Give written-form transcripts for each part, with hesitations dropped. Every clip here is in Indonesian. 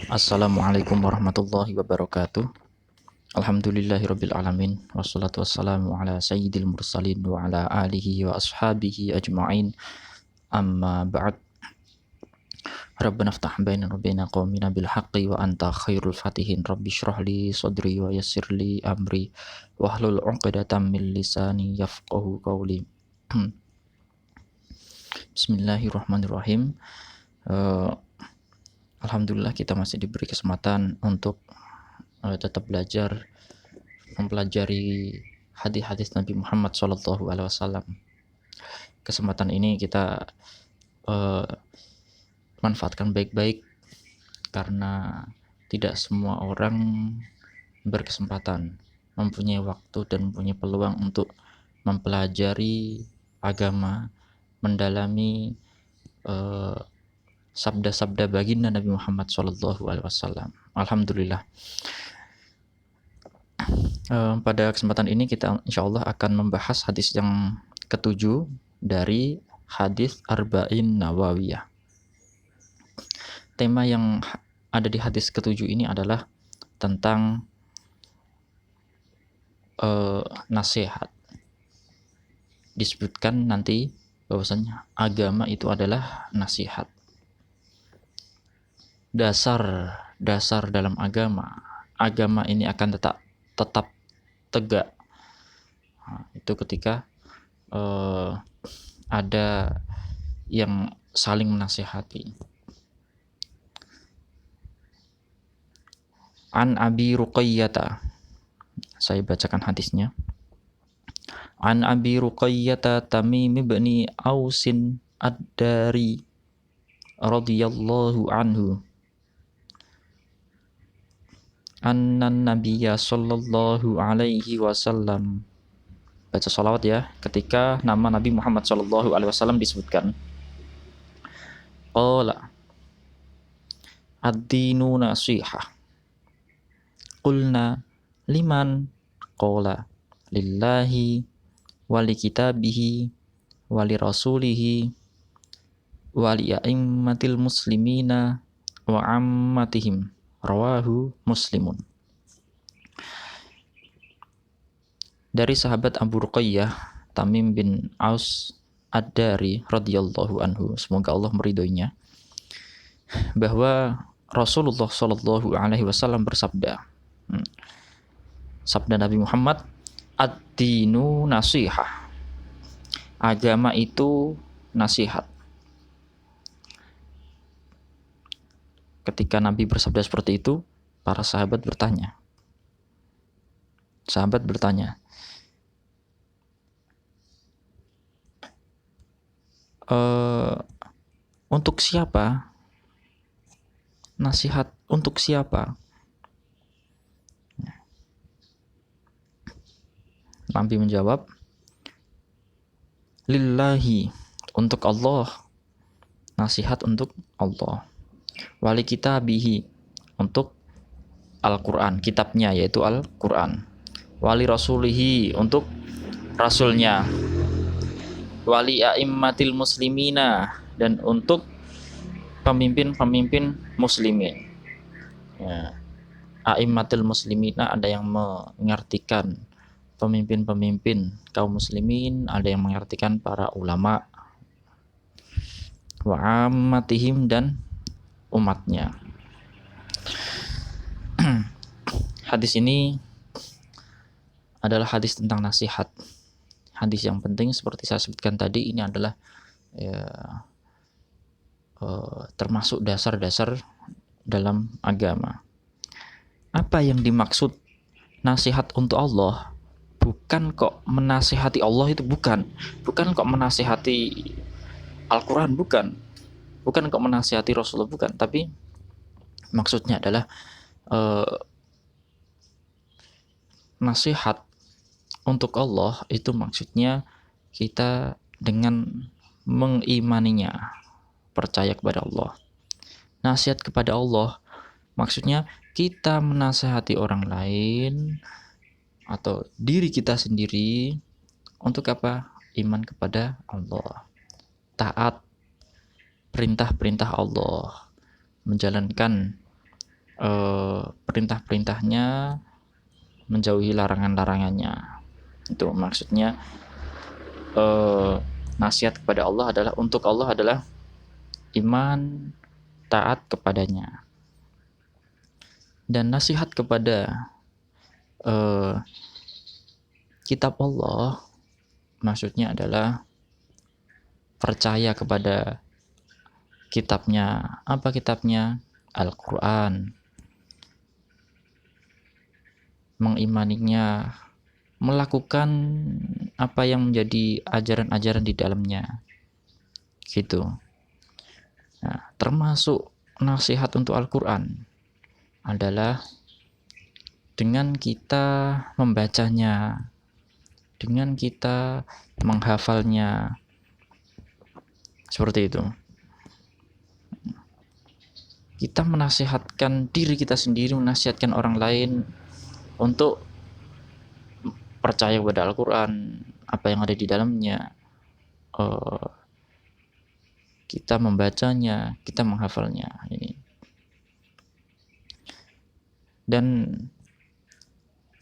Assalamualaikum warahmatullahi wabarakatuh. Alhamdulillahirabbil alamin wassalatu wassalamu ala sayyidil mursalin wa ala alihi wa ashabihi ajma'in. Amma ba'd. Rabbana iftah bainana wa baina qaumina bil haqqi wa anta khairul fatihin. Rabbi shrah li sadri wa yassir li amri wahlul 'uqdatam min lisani yafqahu qawli. Bismillahirrahmanirrahim. Alhamdulillah kita masih diberi kesempatan untuk tetap belajar mempelajari hadis-hadis Nabi Muhammad SAW. Kesempatan ini kita manfaatkan baik-baik karena tidak semua orang berkesempatan, mempunyai waktu dan mempunyai peluang untuk mempelajari agama, mendalami sabda-sabda baginda Nabi Muhammad SAW. Alhamdulillah. Pada kesempatan ini kita insya Allah akan membahas hadis yang ketujuh dari hadis Arba'in Nawawiyah. Tema yang ada di hadis ketujuh ini adalah tentang nasihat. Disebutkan nanti bahwasanya agama itu adalah nasihat. Dasar dalam agama ini akan tetap tegak. Nah, itu ketika ada yang saling menasihati. An Abi Ruqayyata, saya bacakan hadisnya. An Abi Ruqayyata Tamim ibn Ausin Ad-Dari radhiyallahu anhu anna nabiyya sallallahu alaihi wasallam. Baca salawat ya ketika nama Nabi Muhammad sallallahu alaihi wasallam disebutkan. Qala ad-dinu nasihah. Qulna liman? Qala lillahi wali kitabihi wali rasulihi wali a'immatil muslimina wa ammatihim. Rawahu Muslimun. Dari sahabat Abu Ruqayyah Tamim bin Aus Ad-Dari radhiyallahu anhu, semoga Allah meridhoinya, bahwa Rasulullah sallallahu alaihi wasallam bersabda. Sabda Nabi Muhammad, ad-dinu nasihah. Agama itu nasihat. Ketika Nabi bersabda seperti itu, para sahabat bertanya. Untuk siapa? Nasihat untuk siapa? Nabi menjawab, lillahi, untuk Allah. Nasihat untuk Allah. Wali kitabihi, untuk Al-Quran, kitabnya yaitu Al-Quran. Wali rasulihi, untuk rasulnya. Wali a'immatil muslimina, dan untuk pemimpin-pemimpin muslimin. Ya. A'immatil muslimina ada yang mengartikan pemimpin-pemimpin kaum muslimin, ada yang mengartikan para ulama. Wa ammatihim, dan umatnya. Hadis ini adalah hadis tentang nasihat. Hadis yang penting seperti saya sebutkan tadi, ini adalah termasuk dasar-dasar dalam agama. Apa yang dimaksud nasihat untuk Allah? Bukan kok menasihati Allah, itu bukan kok menasihati Al-Quran, bukan kok menasihati Rasulullah, bukan. Tapi maksudnya adalah nasihat untuk Allah itu maksudnya kita dengan mengimaninya, percaya kepada Allah. Nasihat kepada Allah maksudnya kita menasihati orang lain atau diri kita sendiri untuk apa? Iman kepada Allah, taat perintah-perintah Allah, menjalankan perintah-perintahnya, menjauhi larangan-larangannya. Itu maksudnya nasihat kepada Allah adalah untuk Allah adalah iman, taat kepadanya. Dan nasihat kepada kitab Allah maksudnya adalah percaya kepada kitabnya. Apa kitabnya? Al-Quran. Mengimaninya, melakukan apa yang menjadi ajaran-ajaran di dalamnya. Gitu. Nah, termasuk nasihat untuk Al-Quran adalah dengan kita membacanya, dengan kita menghafalnya, seperti itu. Kita menasihatkan diri kita sendiri, menasihatkan orang lain untuk percaya kepada Al-Quran, apa yang ada di dalamnya, kita membacanya, kita menghafalnya. Ini. Dan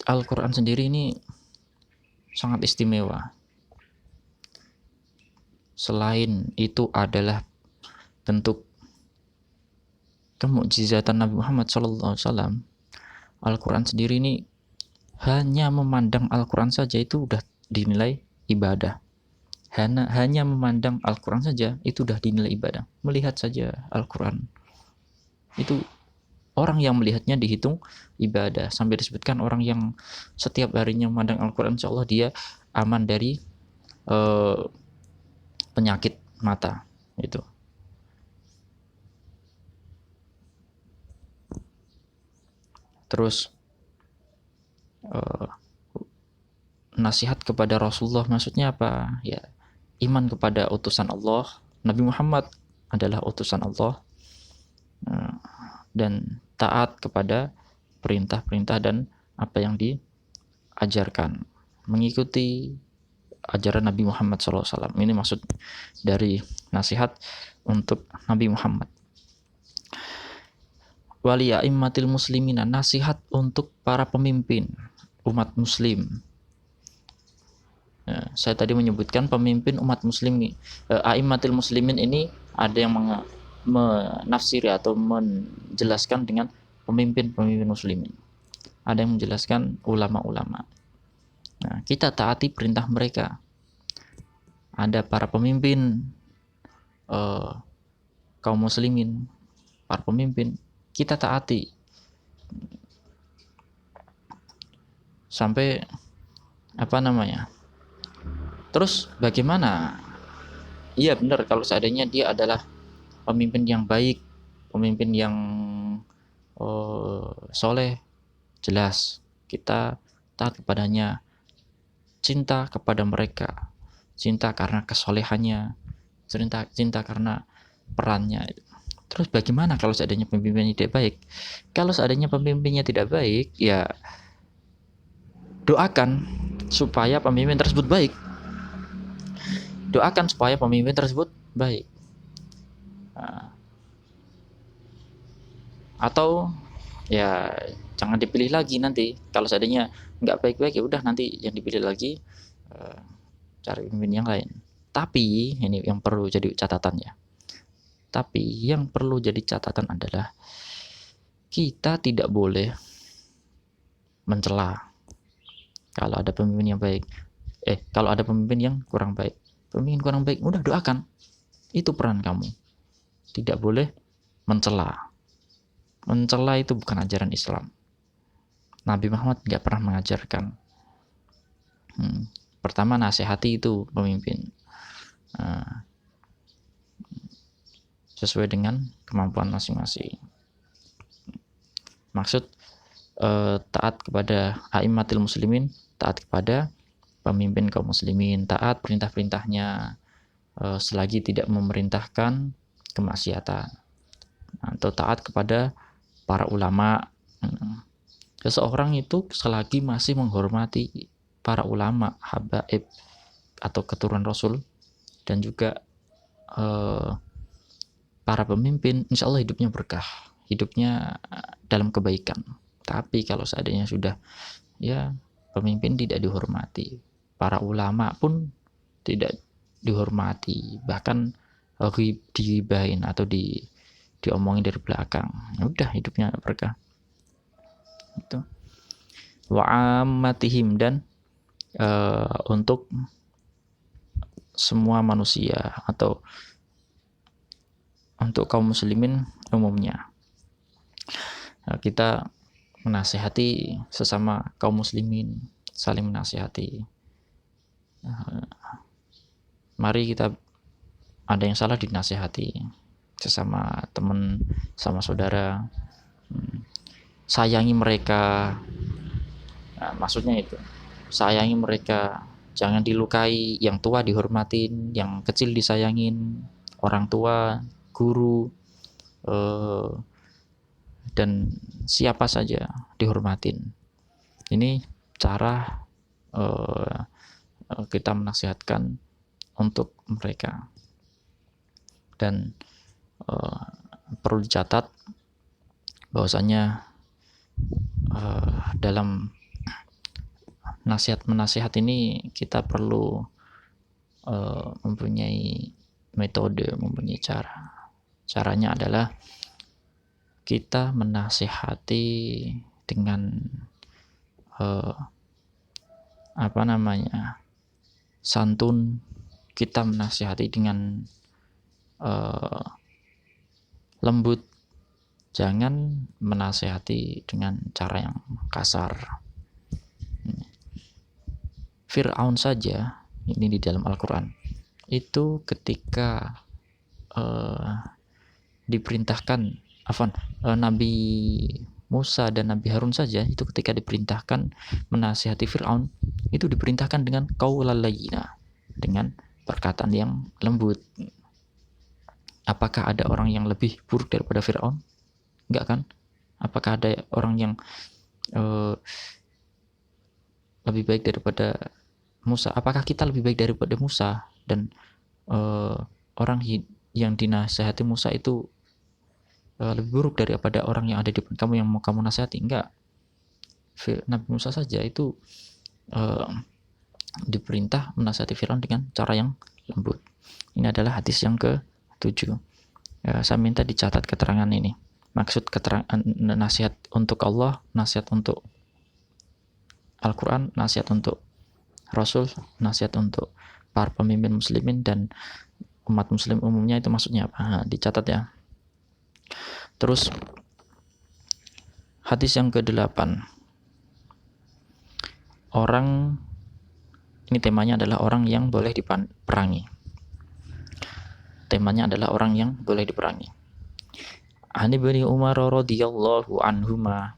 Al-Quran sendiri ini sangat istimewa. Selain itu adalah bentuk kemukjizatan Nabi Muhammad SAW. Al-Quran sendiri ini hanya memandang Al-Quran saja itu udah dinilai ibadah. Hanya memandang Al-Quran saja itu udah dinilai ibadah. Melihat saja Al-Quran itu orang yang melihatnya dihitung ibadah. Sampai disebutkan orang yang setiap harinya memandang Al-Quran, insya Allah dia aman dari penyakit mata. Itu. Terus nasihat kepada Rasulullah maksudnya apa? Ya, iman kepada utusan Allah. Nabi Muhammad adalah utusan Allah. Dan taat kepada perintah-perintah dan apa yang diajarkan. Mengikuti ajaran Nabi Muhammad SAW. Ini maksud dari nasihat untuk Nabi Muhammad. Waliya'immatil muslimina, nasihat untuk para pemimpin umat muslim. Ya, saya tadi menyebutkan pemimpin umat muslim. A'immatil muslimin ini ada yang menafsiri atau menjelaskan dengan pemimpin-pemimpin muslimin. Ada yang menjelaskan ulama-ulama. Nah, kita taati perintah mereka. Ada para pemimpin kaum muslimin, para pemimpin, kita taati. Sampai terus bagaimana? Iya benar, kalau seandainya dia adalah pemimpin yang baik, pemimpin yang soleh, jelas kita taat kepadanya, cinta kepada mereka, cinta karena kesolehannya, cinta karena perannya. Terus bagaimana kalau seandainya pemimpinnya tidak baik? Kalau seandainya pemimpinnya tidak baik, ya doakan supaya pemimpin tersebut baik. Doakan supaya pemimpin tersebut baik. Atau ya jangan dipilih lagi nanti. Kalau seandainya nggak baik-baik, ya udah nanti yang dipilih lagi cari pemimpin yang lain. Tapi ini yang perlu jadi catatan ya. Tapi yang perlu jadi catatan adalah kita tidak boleh mencela kalau ada pemimpin yang baik. Kalau ada pemimpin yang kurang baik. Pemimpin kurang baik, udah doakan. Itu peran kamu. Tidak boleh mencela. Mencela itu bukan ajaran Islam. Nabi Muhammad nggak pernah mengajarkan. Pertama, nasihati itu pemimpin. Sesuai dengan kemampuan masing-masing. Maksud taat kepada a'immatil muslimin, taat kepada pemimpin kaum muslimin, taat perintah-perintahnya selagi tidak memerintahkan kemaksiatan, atau taat kepada para ulama. Seseorang itu selagi masih menghormati para ulama, habaib atau keturunan Rasul, dan juga para pemimpin, insya Allah hidupnya berkah, hidupnya dalam kebaikan. Tapi kalau seandainya sudah ya pemimpin tidak dihormati, para ulama pun tidak dihormati, bahkan digibahin atau diomongin dari belakang, ya udah hidupnya berkah. Itu wa ammatihim, dan untuk semua manusia atau untuk kaum muslimin umumnya. Kita menasihati sesama kaum muslimin, saling menasihati. Mari kita, ada yang salah dinasihati sesama teman, sama saudara. Sayangi mereka. Nah, maksudnya itu, sayangi mereka, jangan dilukai. Yang tua dihormatin, yang kecil disayangin, orang tua, guru, dan siapa saja dihormatin. Ini cara kita menasihatkan untuk mereka. Dan perlu dicatat bahwasanya dalam nasihat ini kita perlu mempunyai metode, mempunyai cara. Caranya adalah kita menasihati dengan santun. Kita menasihati dengan lembut. Jangan menasihati dengan cara yang kasar. Fir'aun saja, ini di dalam Al-Quran, itu ketika diperintahkan, Nabi Musa dan Nabi Harun saja, itu ketika diperintahkan menasihati Fir'aun, itu diperintahkan dengan qaulal layyina, dengan perkataan yang lembut. Apakah ada orang yang lebih buruk daripada Fir'aun? Enggak kan? Apakah ada orang yang lebih baik daripada Musa? Apakah kita lebih baik daripada Musa? Dan orang yang dinasihati Musa itu lebih buruk daripada orang yang ada di depan kamu yang mau kamu nasihati? Enggak. Nabi Musa saja itu diperintah menasihati Firaun dengan cara yang lembut. Ini adalah hadis yang ke-7. Saya minta dicatat keterangan ini. Maksud keterangan nasihat untuk Allah, nasihat untuk Al-Quran, nasihat untuk Rasul, nasihat untuk para pemimpin muslimin dan umat muslim umumnya, itu maksudnya apa? Dicatat ya. Terus hadis yang ke-8. Orang, ini temanya adalah orang yang boleh diperangi. Temanya adalah orang yang boleh diperangi. Ani bin Umar radhiyallahu anhuma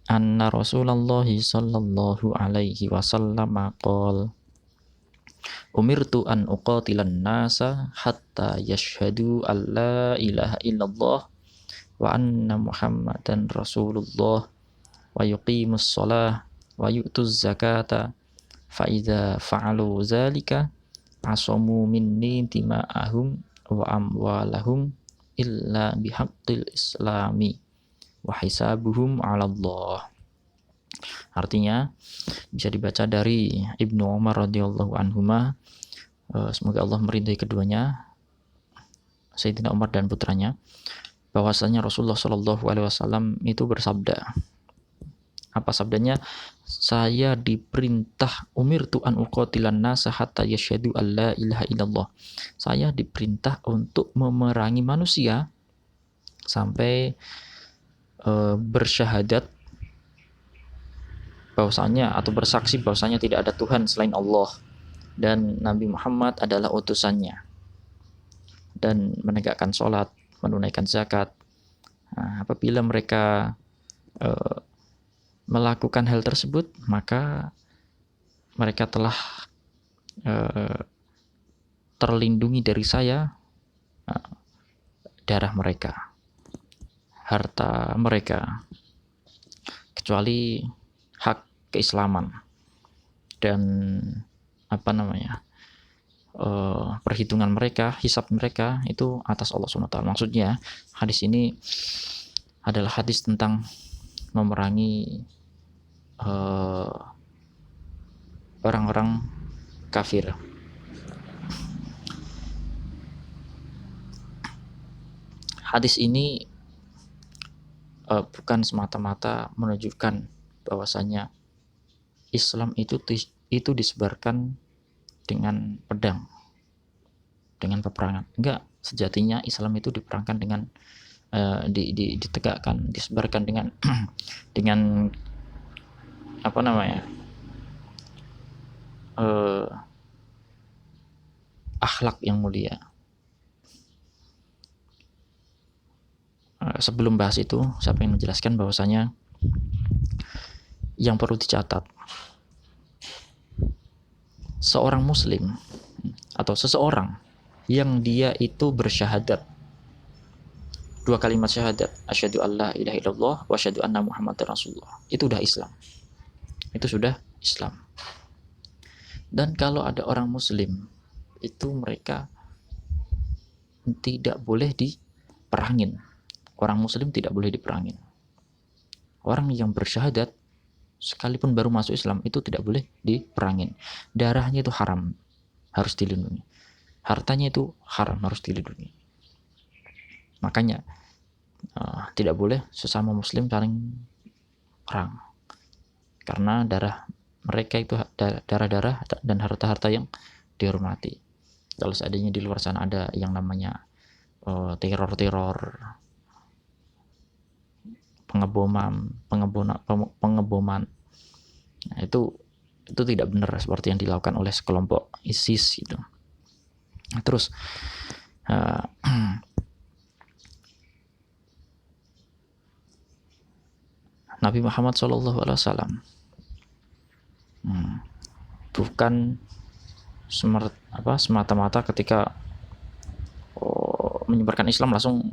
anna Rasulullah sallallahu alaihi wasallam qala umirtu an uqatilan nasa hatta yashhadu an la ilaha illallah wa anna Muhammadan Rasulullah wa yuqimus shalah wa yu'tuz zakata fa idza fa'alu dzalika asamu minni dima'ahum wa amwalahum illa bihaqqil islami wa hisabuhum 'ala Allah. Artinya bisa dibaca dari Ibnu Umar radhiyallahu anhuma, semoga Allah meridhai keduanya, Sayyidina Umar dan putranya, bahwasanya Rasulullah Shallallahu alaihi wasallam itu bersabda. Apa sabdanya? Saya diperintah umirtu an uqatilan nasa hatta yasyhadu alla ilaha illallah. Saya diperintah untuk memerangi manusia sampai bersyahadat bahwasanya atau bersaksi bahwasanya tidak ada Tuhan selain Allah dan Nabi Muhammad adalah utusannya, dan menegakkan sholat, menunaikan zakat. Nah, apabila mereka melakukan hal tersebut, maka mereka telah terlindungi dari saya darah mereka, harta mereka, kecuali hak keislaman dan perhitungan mereka, hisab mereka itu atas Allah SWT. Maksudnya hadis ini adalah hadis tentang memerangi orang-orang kafir. Hadis ini bukan semata-mata menunjukkan bahwasanya Islam itu disebarkan dengan pedang, dengan peperangan. Enggak, sejatinya Islam itu diperangkan dengan ditegakkan, disebarkan dengan dengan apa namanya, akhlak yang mulia. Sebelum bahas itu, saya ingin menjelaskan bahwasanya yang perlu dicatat, seorang muslim atau seseorang yang dia itu bersyahadat, dua kalimat syahadat, asyhadu alla ilaha illallah wa asyhadu anna muhammadar rasulullah, itu udah Islam. Itu sudah Islam. Dan kalau ada orang muslim, itu mereka tidak boleh diperangin. Orang muslim tidak boleh diperangin. Orang yang bersyahadat sekalipun baru masuk Islam itu tidak boleh diperangin. Darahnya itu haram, harus dilindungi. Hartanya itu haram, harus dilindungi. Makanya tidak boleh sesama muslim saling perang. Karena darah mereka itu darah-darah dan harta-harta yang dihormati. Kalau seandainya di luar sana ada yang namanya teror-teror, pengeboman, nah, itu tidak benar seperti yang dilakukan oleh sekelompok ISIS itu. Nah, terus Nabi Muhammad SAW bukan semata-mata ketika menyebarkan Islam langsung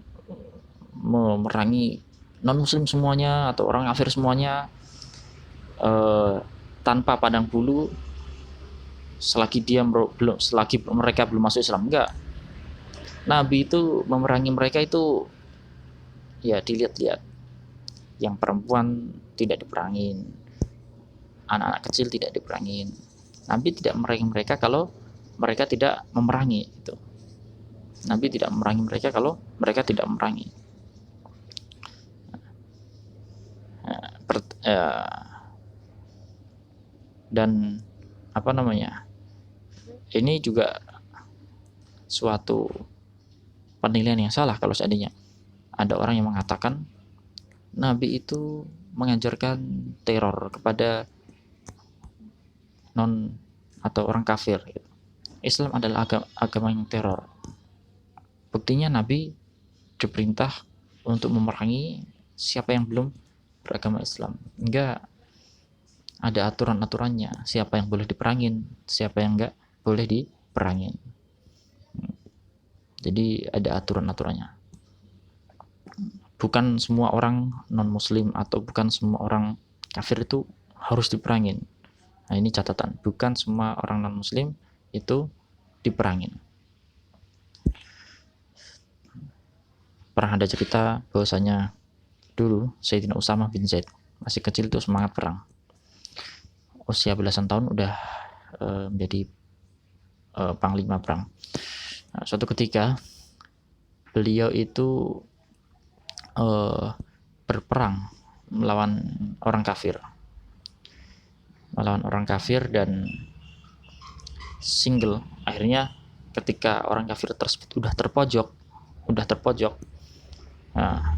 memerangi non-muslim semuanya atau orang kafir semuanya tanpa pandang bulu selagi mereka belum masuk Islam. Enggak. Nabi itu memerangi mereka itu ya dilihat-lihat. Yang perempuan tidak diperangin, anak-anak kecil tidak diperangin. Nabi tidak memerangi mereka kalau mereka tidak memerangi itu. Nabi tidak memerangi mereka kalau mereka tidak memerangi. Dan apa namanya, ini juga suatu penilaian yang salah kalau seandainya ada orang yang mengatakan Nabi itu mengajarkan teror kepada non atau orang kafir. Islam adalah agama yang teror. Buktinya Nabi diperintah untuk memerangi siapa yang belum beragama Islam. Enggak ada aturan-aturannya, siapa yang boleh diperangin, siapa yang enggak boleh diperangin. Jadi ada aturan-aturannya. Bukan semua orang non-muslim atau bukan semua orang kafir itu harus diperangin. Nah, ini catatan, bukan semua orang non-muslim itu diperangin. Pernah ada cerita bahwasanya dulu Sayyidina Usamah bin Zaid masih kecil itu semangat perang. Usia belasan tahun udah menjadi panglima perang. Nah, suatu ketika beliau itu berperang melawan orang kafir. Dan single. Akhirnya ketika orang kafir tersebut udah terpojok, nah,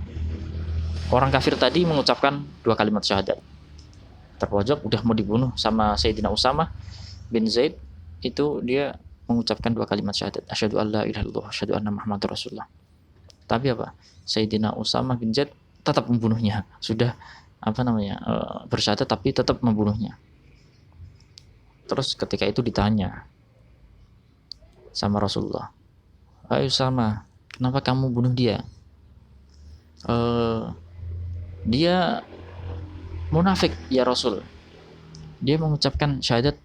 orang kafir tadi mengucapkan dua kalimat syahadat. Terpojok udah mau dibunuh sama Sayyidina Usamah bin Zaid, itu dia mengucapkan dua kalimat syahadat, asyhadu alla ilaha illallah wa asyhadu anna muhammadar rasulullah. Tapi apa? Sayyidina Usamah bin Zaid tetap membunuhnya. Sudah bersyahadat tapi tetap membunuhnya. Terus ketika itu ditanya sama Rasulullah, "Hai Usamah, kenapa kamu bunuh dia?" Dia munafik ya Rasul. Dia mengucapkan syahadat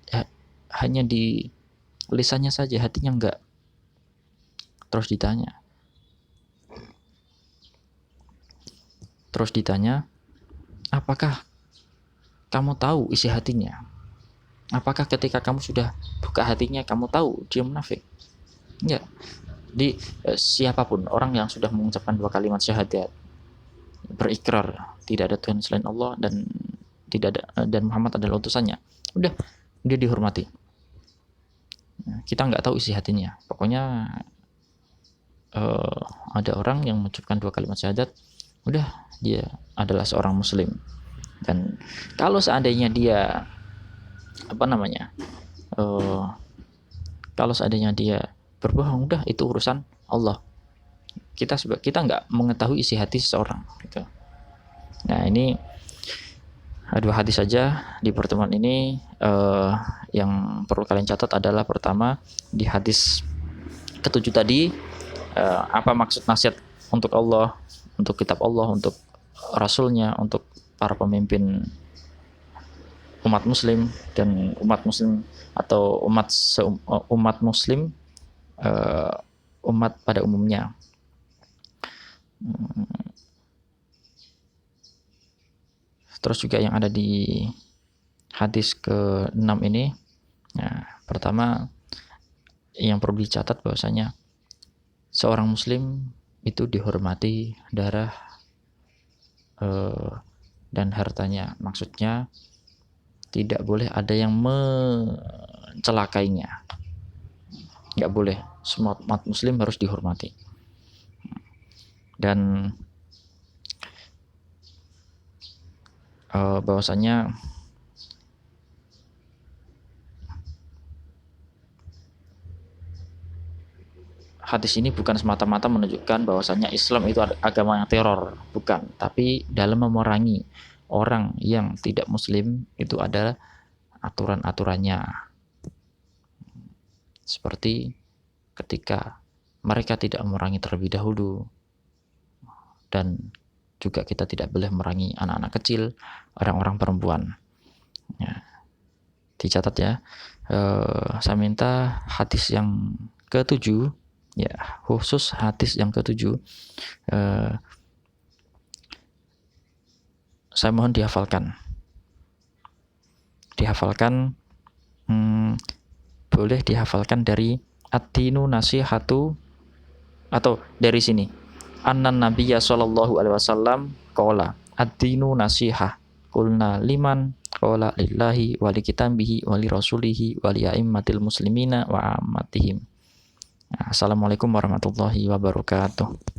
hanya di lisannya saja, hatinya enggak. Terus Terus ditanya, apakah kamu tahu isi hatinya? Apakah ketika kamu sudah buka hatinya, kamu tahu dia munafik? Ya. Siapapun orang yang sudah mengucapkan 2 kalimat syahadat, berikrar tidak ada Tuhan selain Allah dan Muhammad adalah utusannya, udah, dia dihormati. Kita nggak tahu isi hatinya. Pokoknya ada orang yang mengucapkan 2 kalimat syahadat, udah, dia adalah seorang muslim. Dan kalau seandainya dia kalau seandainya dia berbohong, udah, itu urusan Allah. Kita nggak mengetahui isi hati seseorang gitu. Nah, ini 2 hadis saja di pertemuan ini. Yang perlu kalian catat adalah, pertama, di hadis ke-7 tadi, apa maksud nasihat untuk Allah, untuk kitab Allah, untuk Rasulnya, untuk para pemimpin umat muslim dan umat muslim atau umat muslim, umat pada umumnya. Terus juga yang ada di hadis ke-6 ini, pertama yang perlu dicatat bahwasanya seorang muslim itu dihormati darah dan hartanya. Maksudnya tidak boleh ada yang mencelakainya. Nggak boleh. Semua umat muslim harus dihormati. Dan bahwasanya hadis ini bukan semata-mata menunjukkan bahwasanya Islam itu agama yang teror, bukan. Tapi dalam memerangi orang yang tidak muslim itu ada aturan-aturannya. Seperti ketika mereka tidak memerangi terlebih dahulu, dan juga kita tidak boleh memerangi anak-anak kecil, orang-orang perempuan. Ya, dicatat ya. Saya minta hadis yang ke-7, ya, khusus hadis yang ke-7, saya mohon dihafalkan. Boleh dihafalkan dari ad-dinu nasihatu, atau dari sini, annan nabiyya sallallahu alaihi wasallam qala ad-dinu nasihah, qulna liman, qala lillahi wa li kitabihi wa li rasulihi wa li a'immatil muslimina wa ammatihim. Assalamualaikum warahmatullahi wabarakatuh.